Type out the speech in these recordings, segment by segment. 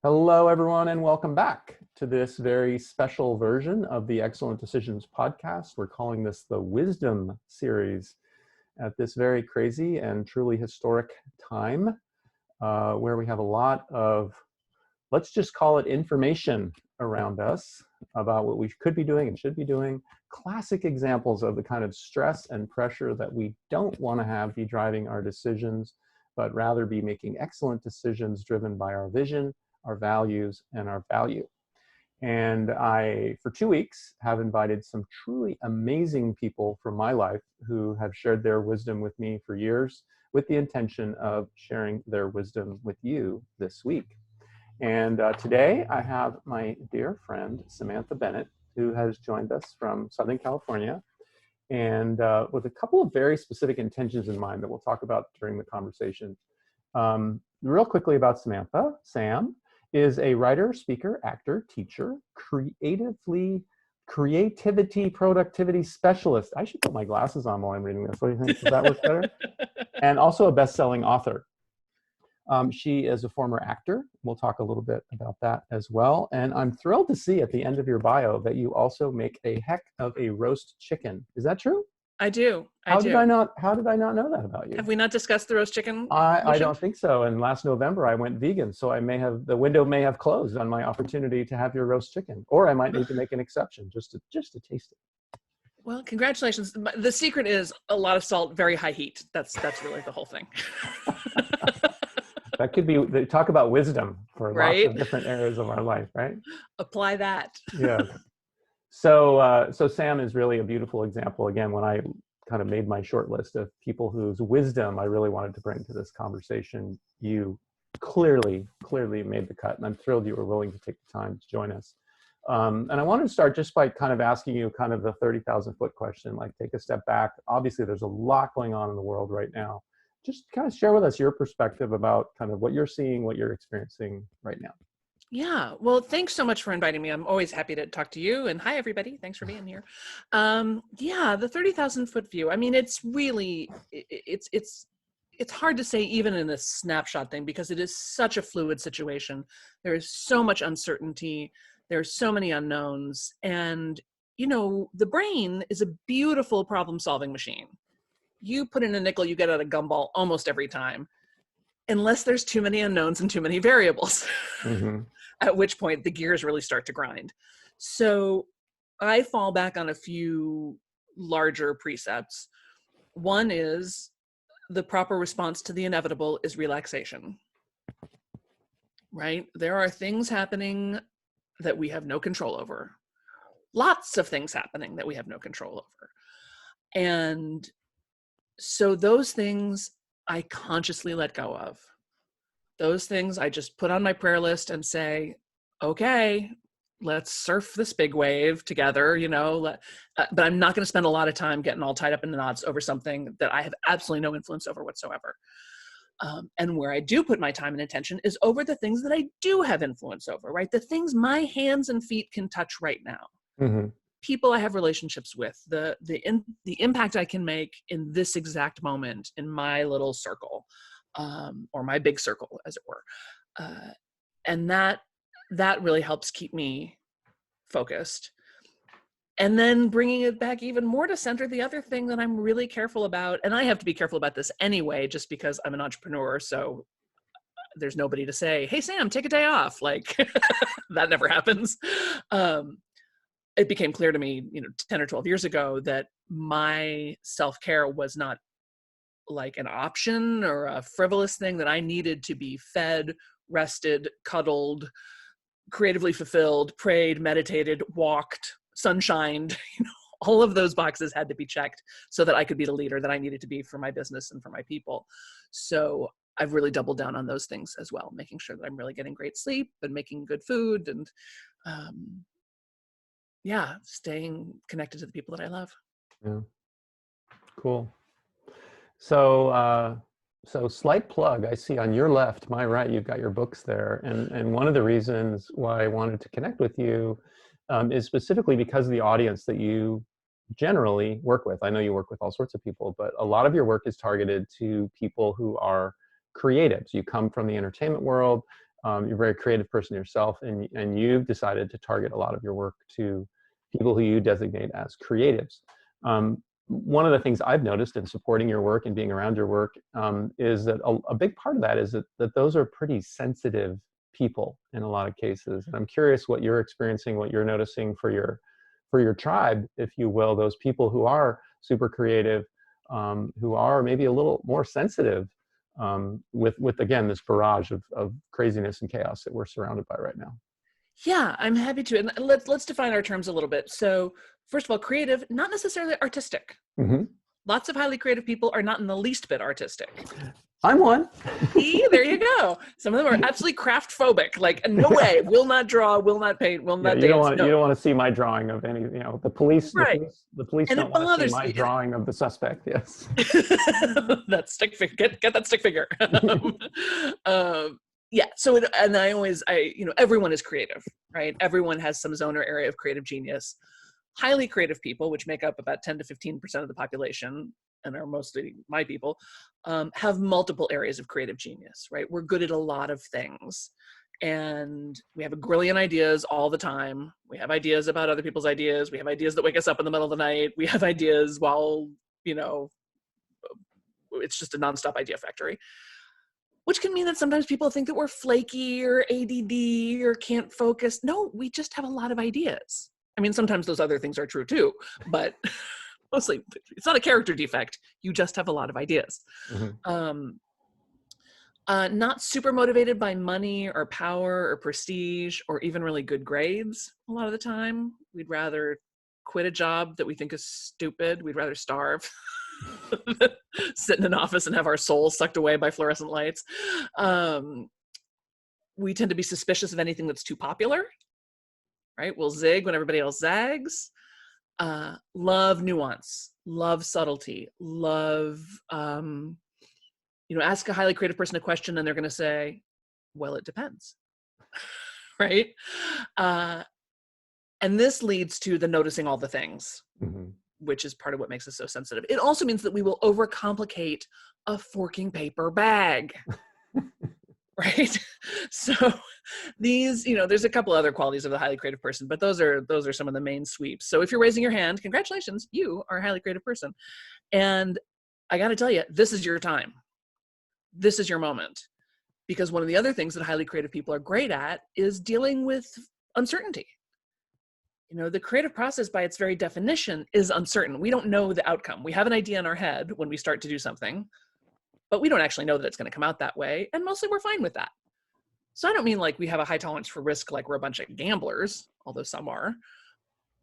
Hello, everyone, and welcome back to this very special version of the Excellent Decisions podcast. We're calling this the Wisdom Series at this very crazy and truly historic time where we have a lot of, let's just call it information around us about what we could be doing and should be doing. Classic examples of the kind of stress and pressure that we don't want to have be driving our decisions, but rather be making excellent decisions driven by our vision, our values, and our value. And I, for 2 weeks, have invited some truly amazing people from my life who have shared their wisdom with me for years with the intention of sharing their wisdom with you this week. And today I have my dear friend, Samantha Bennett, who has joined us from Southern California, and with a couple of very specific intentions in mind that we'll talk about during the conversation. Real quickly about Samantha. Sam is a writer, speaker, actor, teacher, creativity, productivity specialist. I should put my glasses on while I'm reading this. What do you think? Does that look better? And also a best-selling author. She is a former actor. We'll talk a little bit about that as well. And I'm thrilled to see at the end of your bio that you also make a heck of a roast chicken. Is that true? I do. How did I not know that about you? Have we not discussed the roast chicken? I don't think so. And last November I went vegan, so the window may have closed on my opportunity to have your roast chicken, or I might need to make an exception just to taste it. Well, congratulations. The secret is a lot of salt, very high heat. That's really the whole thing. That could be, talk about wisdom for lots of different areas of our life, right? Apply that. Yeah. So Sam is really a beautiful example. Again, when I kind of made my short list of people whose wisdom I really wanted to bring to this conversation, you clearly made the cut, and I'm thrilled you were willing to take the time to join us. And I wanted to start just by kind of asking you kind of the 30,000 foot question, like take a step back. Obviously, there's a lot going on in the world right now. Just kind of share with us your perspective about kind of what you're seeing, what you're experiencing right now. Yeah. Well, thanks so much for inviting me. I'm always happy to talk to you. And hi, everybody. Thanks for being here. Yeah, the 30,000 foot view. I mean, it's really, it's hard to say even in a snapshot thing, because it is such a fluid situation. There is so much uncertainty. There's so many unknowns. And, you know, the brain is a beautiful problem solving machine. You put in a nickel, you get out a gumball almost every time, unless there's too many unknowns and too many variables. Mm-hmm. At which point the gears really start to grind. So I fall back on a few larger precepts. One is the proper response to the inevitable is relaxation, right? There are things happening that we have no control over. Lots of things happening that we have no control over. And so those things I consciously let go of. Those things I just put on my prayer list and say, okay, let's surf this big wave together, you know, but I'm not going to spend a lot of time getting all tied up in the knots over something that I have absolutely no influence over whatsoever. And where I do put my time and attention is over the things that I do have influence over, right? The things my hands and feet can touch right now. Mm-hmm. People I have relationships with, the impact I can make in this exact moment in my little circle. Or my big circle, as it were. And that really helps keep me focused. And then bringing it back even more to center, the other thing that I'm really careful about, and I have to be careful about this anyway, just because I'm an entrepreneur, so there's nobody to say, hey, Sam, take a day off. Like, that never happens. It became clear to me, 10 or 12 years ago that my self-care was not like an option or a frivolous thing, that I needed to be fed, rested, cuddled, creatively fulfilled, prayed, meditated, walked, sunshined. All of those boxes had to be checked so that I could be the leader that I needed to be for my business and for my people. So I've really doubled down on those things as well, making sure that I'm really getting great sleep and making good food and staying connected to the people that I love. Yeah. Cool. So slight plug, I see on your left, my right, you've got your books there. And one of the reasons why I wanted to connect with you is specifically because of the audience that you generally work with. I know you work with all sorts of people, but a lot of your work is targeted to people who are creatives. You come from the entertainment world. You're a very creative person yourself, and you've decided to target a lot of your work to people who you designate as creatives. One of the things I've noticed in supporting your work and being around your work is that a big part of that is that those are pretty sensitive people in a lot of cases. And I'm curious what you're experiencing, what you're noticing for your tribe, if you will, those people who are super creative, who are maybe a little more sensitive with again, this barrage of craziness and chaos that we're surrounded by right now. Yeah, I'm happy to. And let's define our terms a little bit. So first of all, creative, not necessarily artistic. Mm-hmm. Lots of highly creative people are not in the least bit artistic. I'm one. See, there you go. Some of them are absolutely craft phobic. Like, no way, will not draw, will not paint, will not you dance. Don't want, no. You don't want to see my drawing of any, the police, right. the police And don't want to see my drawing of the suspect. Yes. That stick figure, get that stick figure. Yeah. So, everyone is creative, right? Everyone has some zone or area of creative genius. Highly creative people, which make up about 10 to 15% of the population and are mostly my people, have multiple areas of creative genius, right? We're good at a lot of things. And we have a grillion ideas all the time. We have ideas about other people's ideas. We have ideas that wake us up in the middle of the night. We have ideas while, it's just a nonstop idea factory. Which can mean that sometimes people think that we're flaky or ADD or can't focus. No, we just have a lot of ideas. I mean, sometimes those other things are true too, but mostly it's not a character defect. You just have a lot of ideas. Mm-hmm. Not super motivated by money or power or prestige or even really good grades a lot of the time. We'd rather quit a job that we think is stupid. We'd rather starve. Sit in an office and have our souls sucked away by fluorescent lights. We tend to be suspicious of anything that's too popular, right? We'll zig when everybody else zags. Love nuance, love subtlety, love, ask a highly creative person a question and they're going to say, well, it depends, right? And this leads to the noticing all the things. Mm-hmm. Which is part of what makes us so sensitive. It also means that we will overcomplicate a forking paper bag, right? So these, there's a couple other qualities of the highly creative person, but those are some of the main sweeps. So if you're raising your hand, congratulations, you are a highly creative person. And I got to tell you, this is your time. This is your moment. Because one of the other things that highly creative people are great at is dealing with uncertainty. The creative process by its very definition is uncertain. We don't know the outcome. We have an idea in our head when we start to do something, but we don't actually know that it's going to come out that way. And mostly we're fine with that. So I don't mean like we have a high tolerance for risk, like we're a bunch of gamblers, although some are,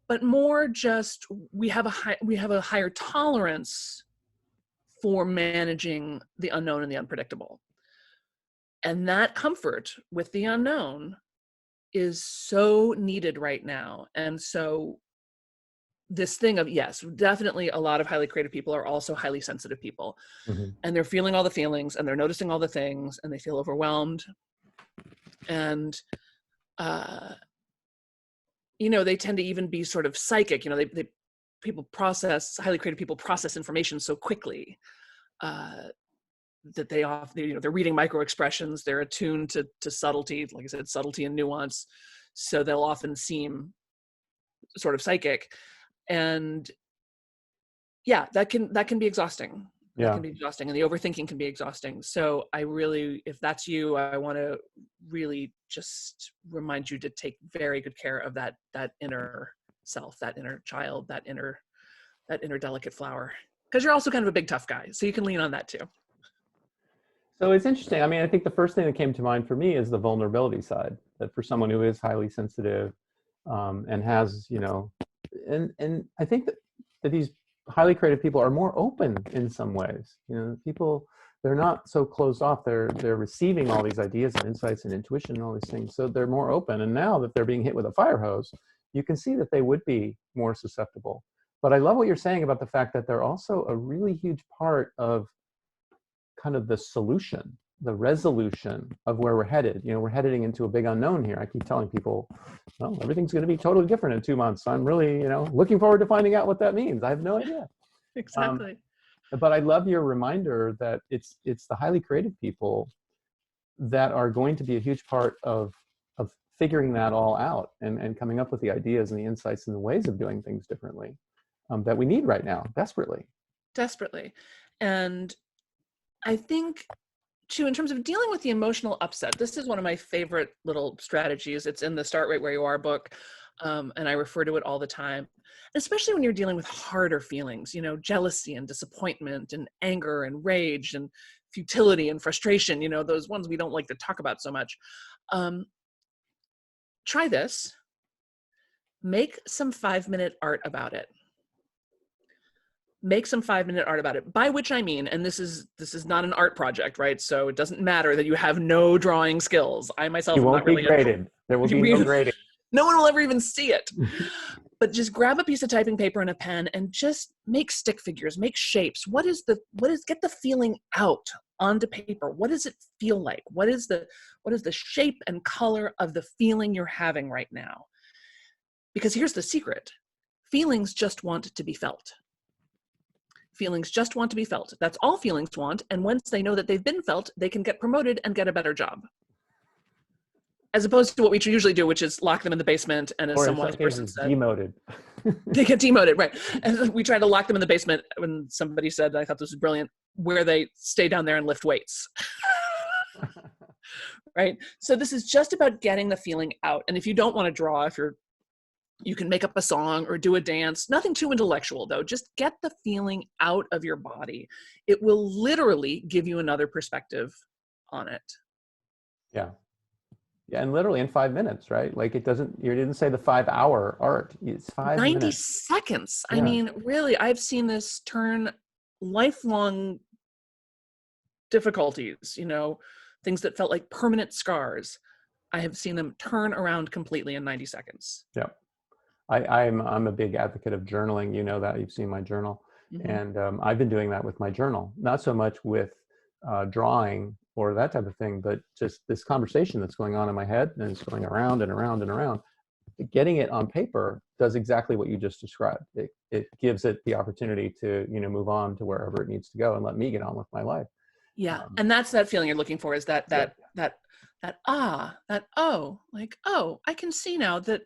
but more just we have a higher tolerance for managing the unknown and the unpredictable. And that comfort with the unknown is so needed right now. And so this thing of, yes, definitely a lot of highly creative people are also highly sensitive people. Mm-hmm. And they're feeling all the feelings and they're noticing all the things and they feel overwhelmed. And, they tend to even be sort of psychic, highly creative people process information so quickly, that they're reading micro expressions, they're attuned to subtlety, like I said, subtlety and nuance. So they'll often seem sort of psychic. And yeah, that can be exhausting. Yeah. That can be exhausting. And the overthinking can be exhausting. So if that's you, I want to really just remind you to take very good care of that inner self, that inner child, that inner delicate flower. Because you're also kind of a big tough guy. So you can lean on that too. So it's interesting. I mean, I think the first thing that came to mind for me is the vulnerability side, that for someone who is highly sensitive and has, and I think that these highly creative people are more open in some ways. People, they're not so closed off. They're receiving all these ideas and insights and intuition and all these things. So they're more open. And now that they're being hit with a fire hose, you can see that they would be more susceptible. But I love what you're saying about the fact that they're also a really huge part of kind of the solution, the resolution of where we're headed. We're heading into a big unknown here. I keep telling people, well, everything's going to be totally different in 2 months. I'm really, looking forward to finding out what that means. I have no idea. Exactly. But I love your reminder that it's the highly creative people that are going to be a huge part of figuring that all out and coming up with the ideas and the insights and the ways of doing things differently that we need right now, desperately. Desperately. And I think, too, in terms of dealing with the emotional upset, this is one of my favorite little strategies. It's in the Start Right Where You Are book, and I refer to it all the time, especially when you're dealing with harder feelings, you know, jealousy and disappointment and anger and rage and futility and frustration, you know, those ones we don't like to talk about so much. Try this. Make some 5-minute art about it. Make some 5-minute art about it, by which I mean, and this is not an art project, right? So it doesn't matter that you have no drawing skills. I myself You am won't not really be graded. There will be no grading. No one will ever even see it. But just grab a piece of typing paper and a pen and just make stick figures, make shapes. Get the feeling out onto paper. What does it feel like? What is the shape and color of the feeling you're having right now? Because here's the secret. Feelings just want to be felt. Feelings just want to be felt. That's all feelings want. And once they know that they've been felt, they can get promoted and get a better job. As opposed to what we usually do, which is lock them in the basement. And as someone person said, demoted. They get demoted, right? And we try to lock them in the basement. When somebody said, I thought this was brilliant, where they stay down there and lift weights. Right? So this is just about getting the feeling out. And if you don't want to draw, you can make up a song or do a dance. Nothing too intellectual, though. Just get the feeling out of your body. It will literally give you another perspective on it. Yeah. Yeah, and literally in 5 minutes, right? Like you didn't say the 5-hour art. It's 5 90 minutes. seconds. Yeah. I mean, really, I've seen this turn lifelong difficulties, you know, things that felt like permanent scars. I have seen them turn around completely in 90 seconds. Yeah. I'm a big advocate of journaling. You know that, you've seen my journal. Mm-hmm. And I've been doing that with my journal, not so much with drawing or that type of thing, but just this conversation that's going on in my head and it's going around and around and around. Getting it on paper does exactly what you just described. It gives it the opportunity to, you know, move on to wherever it needs to go and let me get on with my life. Yeah. And that's that feeling you're looking for, is that I can see now that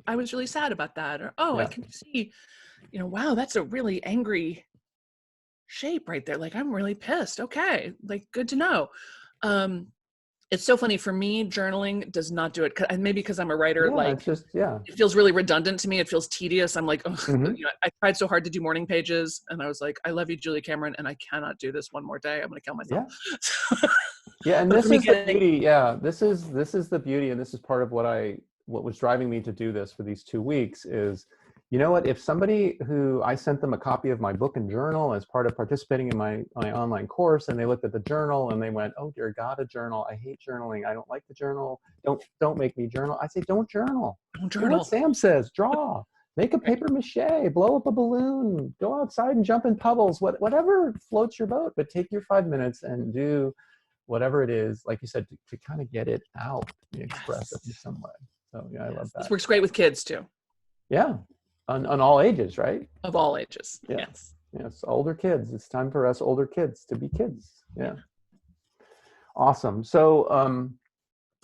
I was really sad about that. Or, I can see, you know, wow, that's a really angry shape right there. Like, I'm really pissed. Okay. Like, good to know. It's so funny for me, journaling does not do it. And maybe because I'm a writer, it feels really redundant to me. It feels tedious. I'm like, mm-hmm. You know, I tried so hard to do morning pages and I was like, I love you, Julia Cameron. And I cannot do this one more day. I'm going to kill myself. Yeah. Yeah. And this is the beauty. Yeah. This is the beauty. And this is part of what was driving me to do this for these 2 weeks is, you know what, if somebody who I sent them a copy of my book and journal as part of participating in my online course, and they looked at the journal and they went, oh dear God, a journal. I hate journaling. I don't like the journal. Don't make me journal. I say, don't journal. Don't journal. Do what Sam says, draw, make a paper mache, blow up a balloon, go outside and jump in puddles, whatever floats your boat, but take your 5 minutes and do whatever it is, like you said, to kind of get it out and express it in some way. So yeah, I love that. This works great with kids too. Yeah. On all ages, right? Of all ages. Yeah. Yes. Yes. Older kids. It's time for us older kids to be kids. Yeah. Awesome. So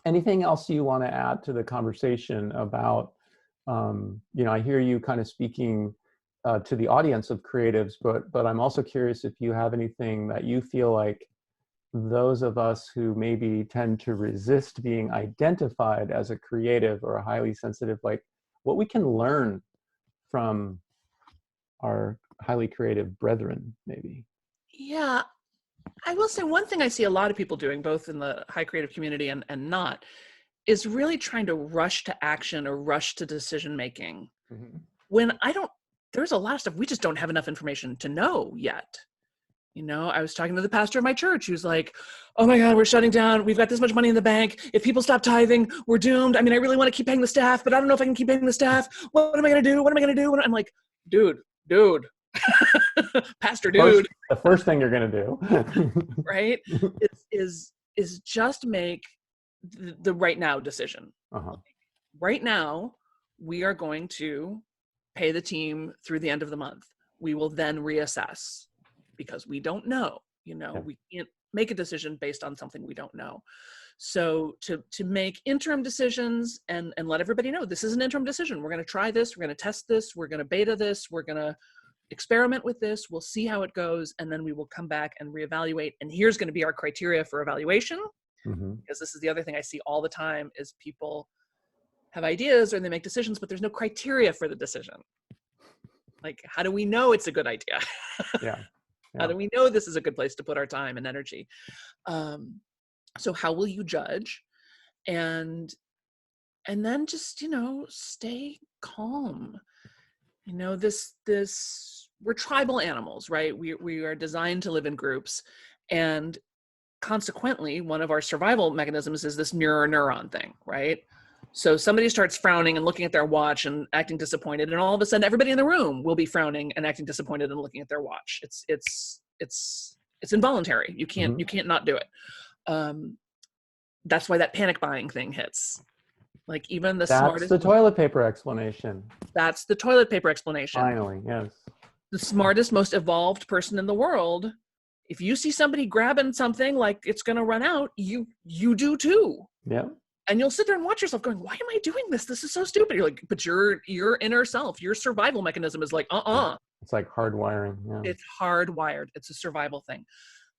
anything else you want to add to the conversation about, you know, I hear you kind of speaking to the audience of creatives, but I'm also curious if you have anything that you feel like those of us who maybe tend to resist being identified as a creative or a highly sensitive, like what we can learn from our highly creative brethren, maybe. Yeah, I will say one thing I see a lot of people doing, both in the high creative community and not, is really trying to rush to action or rush to decision making. Mm-hmm. When there's a lot of stuff we just don't have enough information to know yet. You know, I was talking to the pastor of my church who's like, oh my God, we're shutting down. We've got this much money in the bank. If people stop tithing, we're doomed. I mean, I really want to keep paying the staff, but I don't know if I can keep paying the staff. What am I going to do? What am I going to do? I'm like, dude, pastor dude. The first thing you're going to do. Right? is just make the right now decision. Uh-huh. Right now, we are going to pay the team through the end of the month. We will then reassess. Because we don't know, you know, we can't make a decision based on something we don't know. So to make interim decisions and let everybody know this is an interim decision. We're going to try this. We're going to test this. We're going to beta this. We're going to experiment with this. We'll see how it goes. And then we will come back and reevaluate. And here's going to be our criteria for evaluation. Because this is the other thing I see all the time is people have ideas or they make decisions, but there's no criteria for the decision. Like, how do we know it's a good idea? Yeah. How do we know this is a good place to put our time and energy? So how will you judge? And then just, stay calm. We're tribal animals, right? We are designed to live in groups. And consequently, one of our survival mechanisms is this mirror neuron thing, right? So somebody starts frowning and looking at their watch and acting disappointed, and all of a sudden everybody in the room will be frowning and acting disappointed and looking at their watch. It's involuntary. You can't not do it. That's why that panic buying thing hits. Like even the smartest. That's the toilet paper explanation. That's the toilet paper explanation. Finally, yes. The smartest, most evolved person in the world, if you see somebody grabbing something like it's going to run out, you do too. Yeah. And you'll sit there and watch yourself going, why am I doing this? This is so stupid. You're like, but your inner self, your survival mechanism is like, It's like hardwiring. Yeah. It's hardwired. It's a survival thing.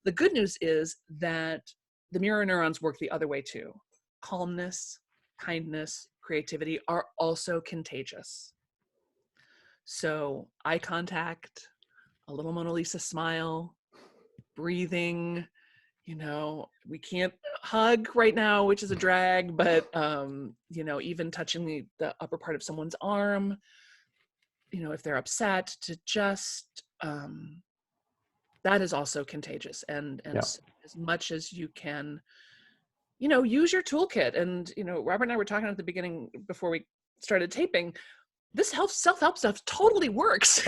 The good news is that the mirror neurons work the other way too. Calmness, kindness, creativity are also contagious. So eye contact, a little Mona Lisa smile, breathing, we can't hug right now, which is a drag, but, even touching the upper part of someone's arm, if they're upset, to just, that is also contagious. And as much as you can, use your toolkit. And, Robert and I were talking at the beginning before we started taping, this self-help stuff totally works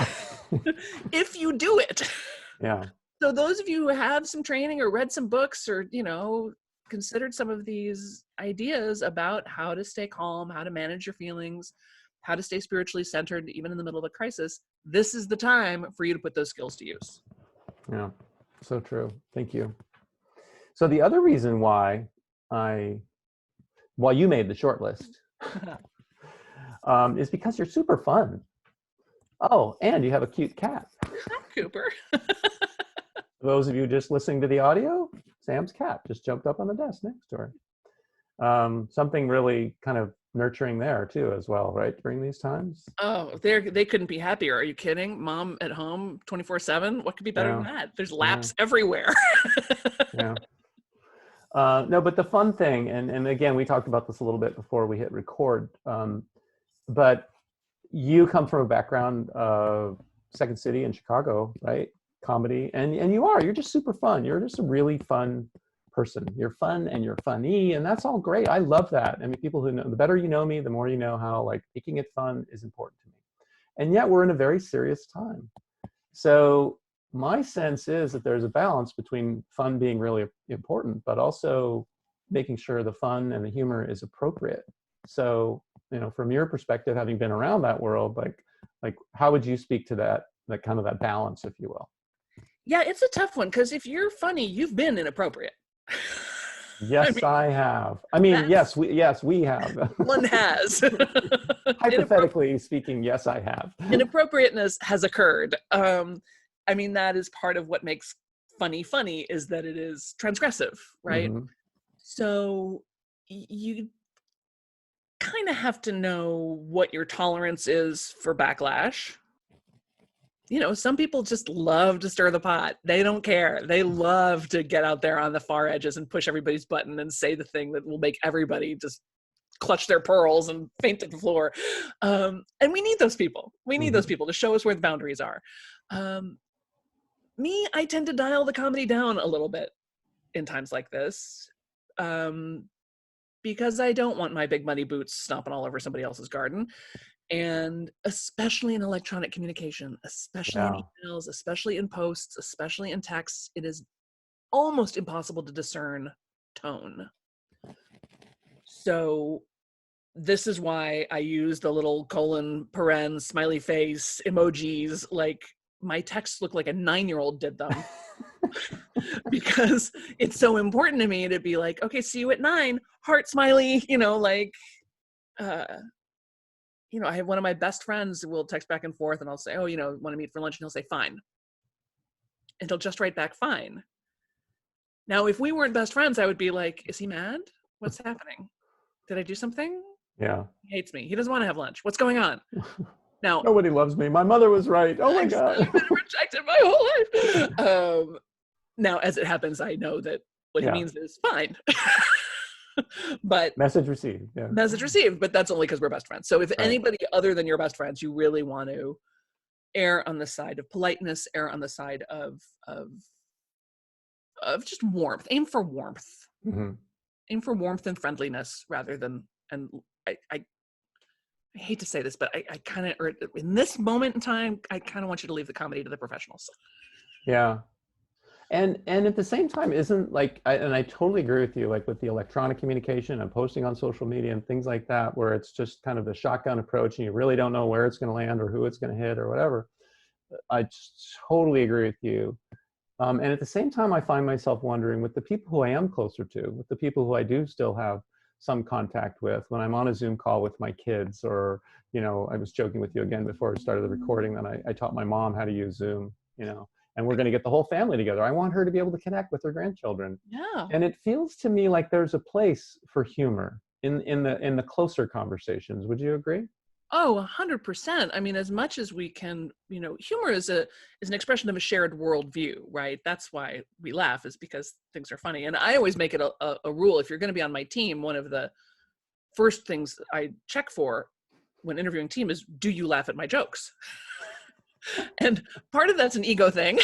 if you do it. Yeah. So those of you who have some training or read some books or, considered some of these ideas about how to stay calm, how to manage your feelings, how to stay spiritually centered, even in the middle of a crisis, this is the time for you to put those skills to use. Yeah, so true. Thank you. So the other reason why you made the short list is because you're super fun. Oh, and you have a cute cat. Hi, Cooper. For those of you just listening to the audio, Sam's cat just jumped up on the desk next to her. Something really kind of nurturing there too as well, right, during these times? Oh, they couldn't be happier. Are you kidding? Mom at home 24/7? What could be better than that? There's laps everywhere. Yeah. No, but the fun thing, and again, we talked about this a little bit before we hit record, but you come from a background of Second City in Chicago, right? Comedy, and you're just super fun. You're just a really fun person. You're fun and you're funny, and that's all great. I love that. I mean, people who know, the better you know me, the more you know how like making it fun is important to me. And yet we're in a very serious time. So my sense is that there's a balance between fun being really important, but also making sure the fun and the humor is appropriate. So, from your perspective, having been around that world, like how would you speak to that kind of that balance, if you will? Yeah, it's a tough one because if you're funny, you've been inappropriate. Yes, I have. I mean, yes, we have. One has. Hypothetically speaking, yes, I have. Inappropriateness has occurred. I mean, that is part of what makes funny is that it is transgressive, right? Mm-hmm. So you kind of have to know what your tolerance is for backlash. Some people just love to stir the pot. They don't care. They love to get out there on the far edges and push everybody's button and say the thing that will make everybody just clutch their pearls and faint to the floor. And we need those people. We need those people to show us where the boundaries are. Me, I tend to dial the comedy down a little bit in times like this. Because I don't want my big muddy boots stomping all over somebody else's garden. And especially in electronic communication, especially in emails, especially in posts, especially in texts, it is almost impossible to discern tone. So this is why I use the little colon, paren, smiley face, emojis. Like my texts look like a 9-year-old did them. because it's so important to me to be like, okay, see you at 9, heart smiley, I have one of my best friends who will text back and forth, and I'll say, oh, want to meet for lunch? And he'll say, fine. And he'll just write back, fine. Now, if we weren't best friends, I would be like, is he mad? What's happening? Did I do something? Yeah. He hates me. He doesn't want to have lunch. What's going on? Now, nobody loves me. My mother was right. Oh my God. I've been rejected my whole life. Now, as it happens, I know that what he means is fine. But message received. Yeah. Message received, but that's only because we're best friends. So if anybody other than your best friends, you really want to err on the side of politeness, err on the side of just warmth. Aim for warmth. Mm-hmm. Aim for warmth and friendliness rather than, and I hate to say this, but I kind of, in this moment in time, I kind of want you to leave the comedy to the professionals. Yeah. And at the same time, isn't like, and I totally agree with you, like with the electronic communication and posting on social media and things like that, where it's just kind of the shotgun approach and you really don't know where it's going to land or who it's going to hit or whatever. I totally agree with you. And at the same time, I find myself wondering with the people who I am closer to, with the people who I do still have some contact with, when I'm on a Zoom call with my kids, or, I was joking with you again before we started the recording that I taught my mom how to use Zoom, and we're going to get the whole family together. I want her to be able to connect with her grandchildren. Yeah. And it feels to me like there's a place for humor in the closer conversations. Would you agree? Oh, 100%. I mean, as much as we can, humor is an expression of a shared worldview, right? That's why we laugh, is because things are funny. And I always make it a rule. If you're going to be on my team, one of the first things I check for when interviewing team is, do you laugh at my jokes? And part of that's an ego thing,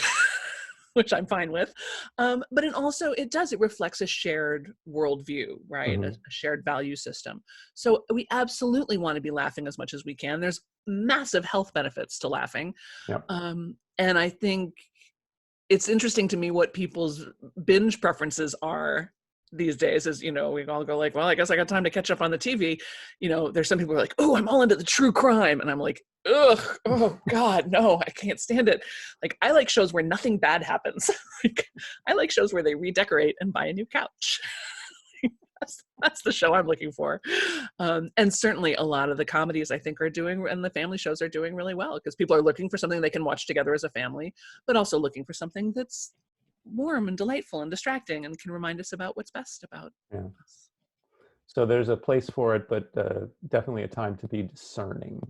which I'm fine with. But it reflects a shared worldview, right? Mm-hmm. A shared value system. So we absolutely want to be laughing as much as we can. There's massive health benefits to laughing. Yep. And I think it's interesting to me what people's binge preferences are these days. As we all go like, well, I guess I got time to catch up on the TV. There's some people who are like, oh, I'm all into the true crime. And I'm like, ugh, oh God, no, I can't stand it. Like, I like shows where nothing bad happens. Like, I like shows where they redecorate and buy a new couch. That's the show I'm looking for. And certainly a lot of the comedies I think are doing, and the family shows are doing really well, because people are looking for something they can watch together as a family, but also looking for something that's warm and delightful and distracting and can remind us about what's best about us. So there's a place for it, but definitely a time to be discerning.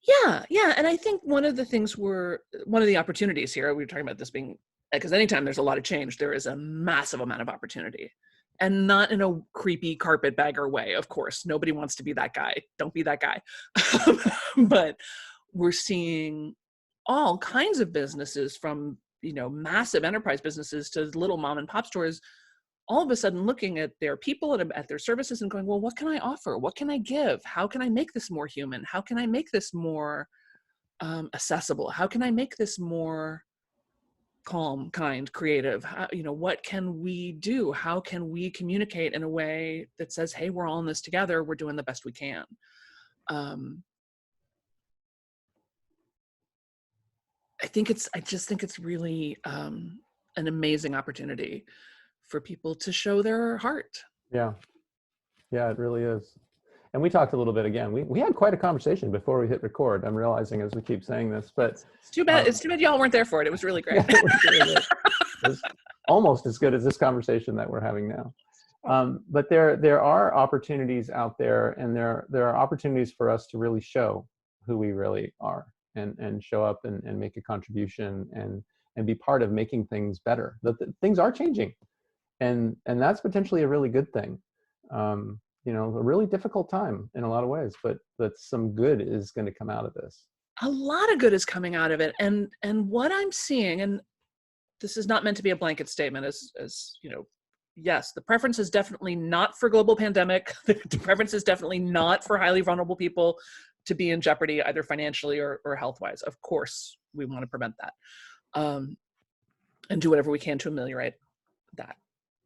Yeah. And I think one of the opportunities here, we were talking about this being, because anytime there's a lot of change, there is a massive amount of opportunity. And not in a creepy carpetbagger way, of course. Nobody wants to be that guy. Don't be that guy. But we're seeing all kinds of businesses, from massive enterprise businesses to little mom and pop stores, all of a sudden looking at their people and at their services and going, well, what can I offer? What can I give? How can I make this more human? How can I make this more accessible? How can I make this more calm, kind, creative? What can we do? How can we communicate in a way that says, hey, we're all in this together. We're doing the best we can. I just think it's really an amazing opportunity for people to show their heart. Yeah, it really is. And we talked a little bit again. We had quite a conversation before we hit record. I'm realizing as we keep saying this, but it's too bad. It's too bad y'all weren't there for it. It was really great. Yeah, it was really good. It was almost as good as this conversation that we're having now. But there are opportunities out there, and there are opportunities for us to really show who we really are, and show up and make a contribution and be part of making things better. Things are changing, and that's potentially a really good thing. A really difficult time in a lot of ways, but some good is going to come out of this. A lot of good is coming out of it. And what I'm seeing, and this is not meant to be a blanket statement, as yes, the preference is definitely not for global pandemic. The preference is definitely not for highly vulnerable people to be in jeopardy, either financially or health-wise. Of course, we want to prevent that, and do whatever we can to ameliorate that.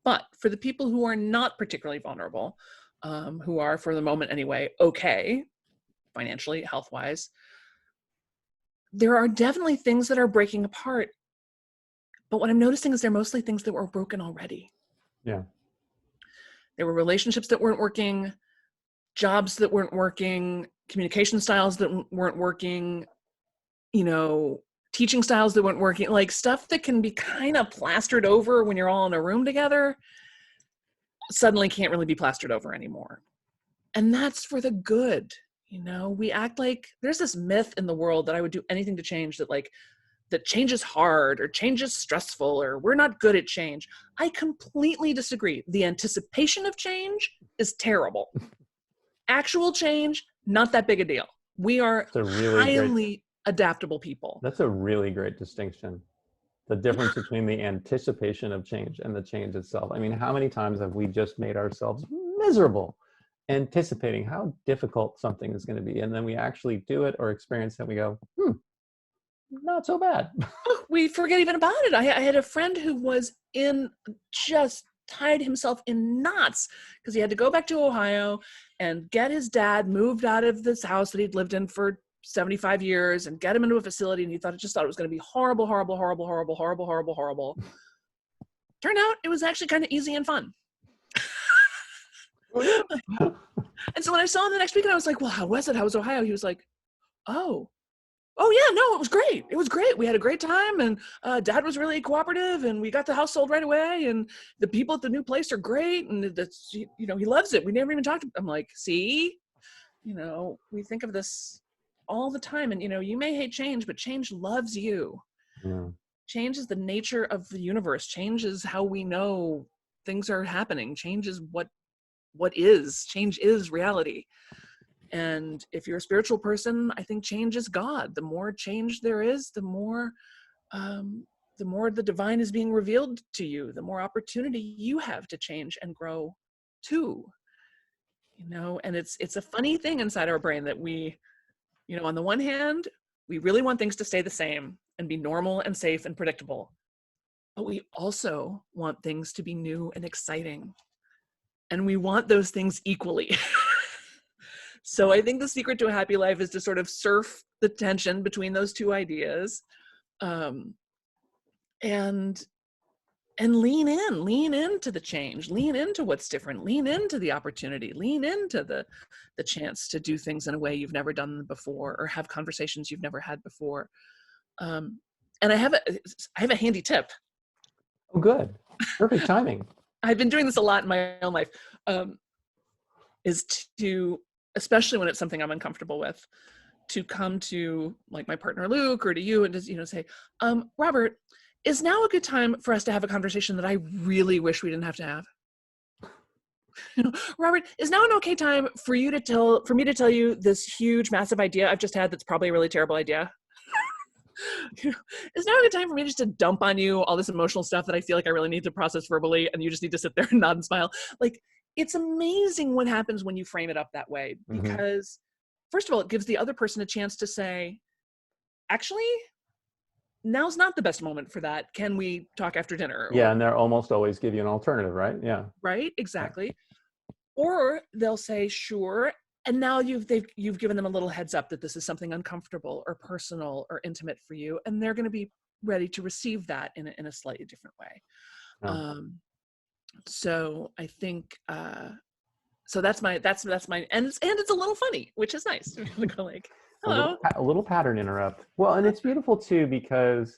But for the people who are not particularly vulnerable, who are, for the moment anyway, okay, financially, health-wise, there are definitely things that are breaking apart But what I'm noticing is they're mostly things that were broken already. Yeah. There were relationships that weren't working, jobs that weren't working, communication styles that weren't working, teaching styles that weren't working, like stuff that can be kind of plastered over when you're all in a room together, suddenly can't really be plastered over anymore. And that's for the good. We act like there's this myth in the world that I would do anything to change, that change is hard or change is stressful or we're not good at change. I completely disagree. The anticipation of change is terrible. Actual change, not that big a deal. We are highly adaptable people. That's a really great distinction. The difference between the anticipation of change and the change itself. I mean, how many times have we just made ourselves miserable anticipating how difficult something is going to be, and then we actually do it or experience it and we go, not so bad. We forget even about it. I had a friend who was just tied himself in knots because he had to go back to Ohio and get his dad moved out of this house that he'd lived in for 75 years and get him into a facility. And he thought it was going to be horrible, horrible, horrible, horrible, horrible, horrible, horrible. Turned out it was actually kind of easy and fun. And so when I saw him the next week and I was like, well, how was it? How was Ohio? He was like, oh yeah, no, it was great. It was great. We had a great time, and Dad was really cooperative, and we got the house sold right away, and the people at the new place are great, and he loves it. We never even talked. I'm like, see, we think of this all the time, and you may hate change, but change loves you. Yeah. Change is the nature of the universe. Change is how we know things are happening. Change is what is. Change is reality. And if you're a spiritual person, I think change is God. The more change there is, the more the divine is being revealed to you, the more opportunity you have to change and grow too. And it's a funny thing inside our brain that we, on the one hand, we really want things to stay the same and be normal and safe and predictable. But we also want things to be new and exciting. And we want those things equally. So I think the secret to a happy life is to sort of surf the tension between those two ideas, and lean into the change, lean into what's different, lean into the opportunity, lean into the chance to do things in a way you've never done before or have conversations you've never had before. And I have a handy tip. Oh, good. Perfect timing. I've been doing this a lot in my own life, is to, especially when it's something I'm uncomfortable with, to come to like my partner Luke or to you and just say, Robert, is now a good time for us to have a conversation that I really wish we didn't have to have? Robert, is now an okay time for me to tell you this huge, massive idea I've just had that's probably a really terrible idea? Is now a good time for me just to dump on you all this emotional stuff that I feel like I really need to process verbally, and you just need to sit there and nod and smile? Like, it's amazing what happens when you frame it up that way, because first of all, it gives the other person a chance to say, actually, now's not the best moment for that. Can we talk after dinner? Yeah, and they'll almost always give you an alternative, right? Yeah. Right, exactly. Yeah. Or they'll say, sure, and now you've given them a little heads up that this is something uncomfortable or personal or intimate for you, and they're going to be ready to receive that in a slightly different way. Yeah. So I think so that's my and it's a little funny, which is nice. Like, hello. A little pattern interrupt. Well, and it's beautiful too, because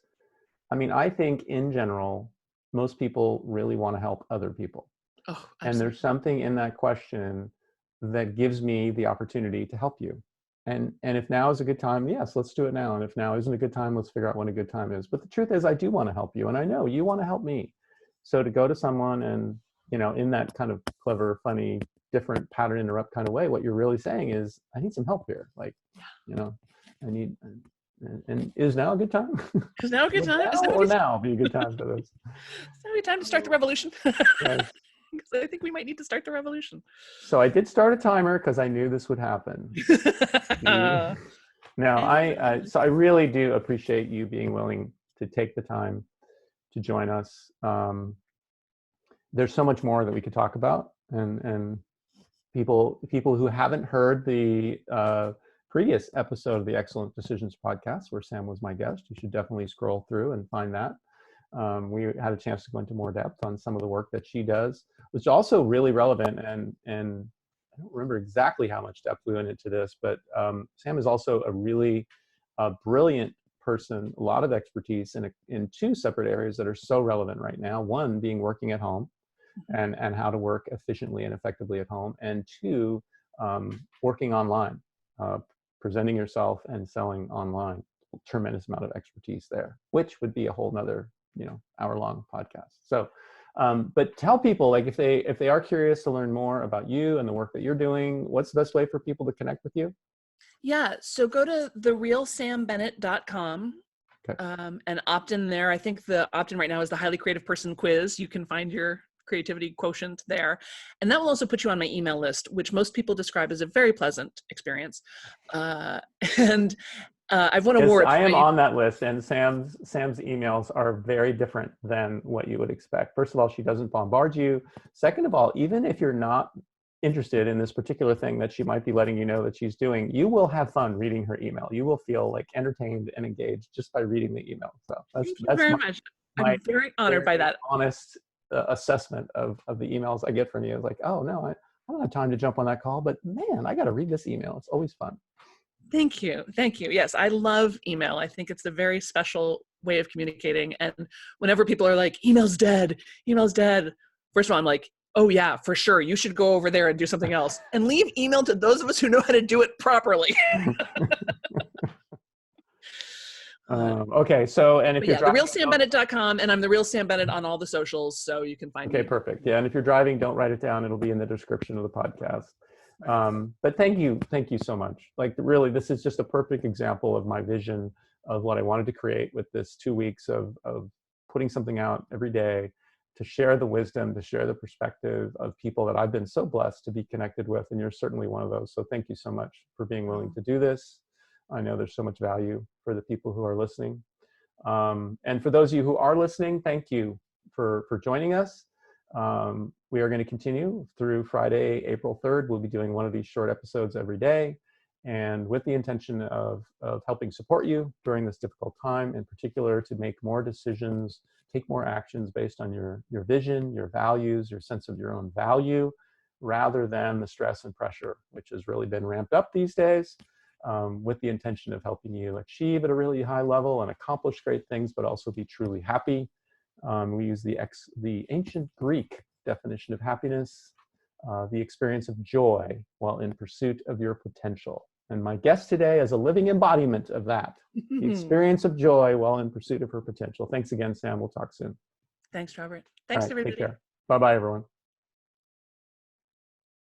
I mean, I think in general, most people really want to help other people. Oh, absolutely. And there's something in that question that gives me the opportunity to help you. And if now is a good time, yes, let's do it now. And if now isn't a good time, let's figure out when a good time is. But the truth is, I do want to help you, and I know you want to help me. So to go to someone and, in that kind of clever, funny, different pattern interrupt kind of way, what you're really saying is, I need some help here. Like, I need, and is now a good time? Is now a good time? Now be a good time for this? Is now a good time to start the revolution? Yes. Because I think we might need to start the revolution. So I did start a timer because I knew this would happen. Now, I really do appreciate you being willing to take the time to join us. There's so much more that we could talk about, and people who haven't heard the previous episode of the Excellent Decisions podcast, where Sam was my guest, you should definitely scroll through and find that. We had a chance to go into more depth on some of the work that she does, which is also really relevant. And I don't remember exactly how much depth we went into this, but Sam is also a really brilliant person, a lot of expertise in two separate areas that are so relevant right now. One being working at home and how to work efficiently and effectively at home, and two, working online, presenting yourself and selling online. Tremendous amount of expertise there, which would be a whole nother, hour-long podcast. So, but tell people, like, if they are curious to learn more about you and the work that you're doing, what's the best way for people to connect with you? Yeah, so go to therealsambennett.com. Okay. And opt in there. I think the opt-in right now is the highly creative person quiz. You can find your creativity quotient there. And that will also put you on my email list, which most people describe as a very pleasant experience. And I've won Yes, awards. I am on that list, and Sam's emails are very different than what you would expect. First of all, she doesn't bombard you. Second of all, even if you're not interested in this particular thing that she might be letting you know that she's doing, you will have fun reading her email. You will feel like entertained and engaged just by reading the email. So Thank you very much. my I'm very honored by very that. honest assessment of the emails I get from you. It's like, oh no, I don't have time to jump on that call, but man, I got to read this email. It's always fun. Thank you. Thank you. Yes, I love email. I think it's a very special way of communicating. And whenever people are like, email's dead, first of all, I'm like, oh yeah, for sure. You should go over there and do something else and leave email to those of us who know how to do it properly. Okay, so, and if you're driving, therealsambennett.com, and I'm the Real Sam Bennett on all the socials, so you can find me. Okay, perfect. Yeah, and if you're driving, don't write it down. It'll be in the description of the podcast. But thank you so much. Like, really, this is just a perfect example of my vision of what I wanted to create with this 2 weeks of putting something out every day to share the wisdom, to share the perspective of people that I've been so blessed to be connected with, and you're certainly one of those. So thank you so much for being willing to do this. I know there's so much value for the people who are listening. And for those of you who are listening, thank you for joining us. We are going to continue through Friday, April 3rd. We'll be doing one of these short episodes every day, and with the intention of helping support you during this difficult time, in particular to make more decisions, take more actions based on your vision, your values, your sense of your own value, rather than the stress and pressure, which has really been ramped up these days, with the intention of helping you achieve at a really high level and accomplish great things, but also be truly happy. We use the ancient Greek definition of happiness, the experience of joy while in pursuit of your potential. And my guest today is a living embodiment of that, the experience of joy while in pursuit of her potential. Thanks again, Sam. We'll talk soon. Thanks, Robert. Thanks, everybody. Take care. Bye-bye, everyone.